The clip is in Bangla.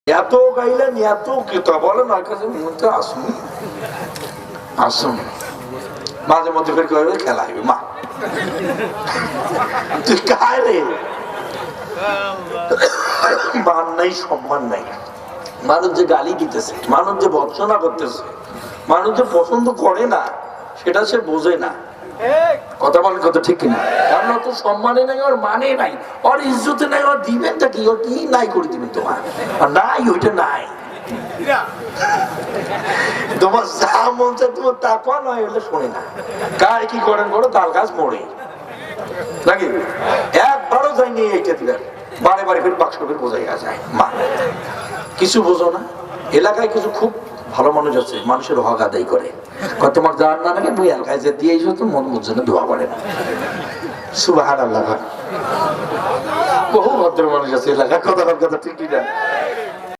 এত গাইলেন এত কেতা বলেন আর কাছে মধ্যে আসুন আসুন মাঝে মধ্যে ফের করে খেলা হইবে মা তুই কায় রে মান নাই সম্মান নাই মানুষ যে গালি দিতেছে মানুষ যে ভর্ৎসনা করতেছে মানুষ যে পছন্দ করে না সেটা সে বোঝে না কথা বলেন কথা ঠিক কিনা কারণ তো সম্মানে নাই ওর মানে নাই ওর ইজ্জতে নাই ওর দিবেনটা কি ওর কি নাই করে দিবেন তোমার নাই ওইটা নাই তোমার যা মন চায় তোমার তা কর নয় হলে শোনে না কার কি করেন করো তার গাছ মরে নাকি একবারও যায়নি এইটা দিবেন বারে বারে ফের বাক্স ফের বোঝাই যায় মা কিছু বোঝো না এলাকায় কিছু খুব ভালো মানুষ আছে মানুষের হক আদায় করে তোমার যাওয়ার না লাগে বই এলাকায় যে দিয়ে এসো তো মন বুঝছে না দোয়া করে না সুবহানাল্লাহ বহু ভদ্র মানুষ আছে এলাকায় কথা কথা ঠিকই না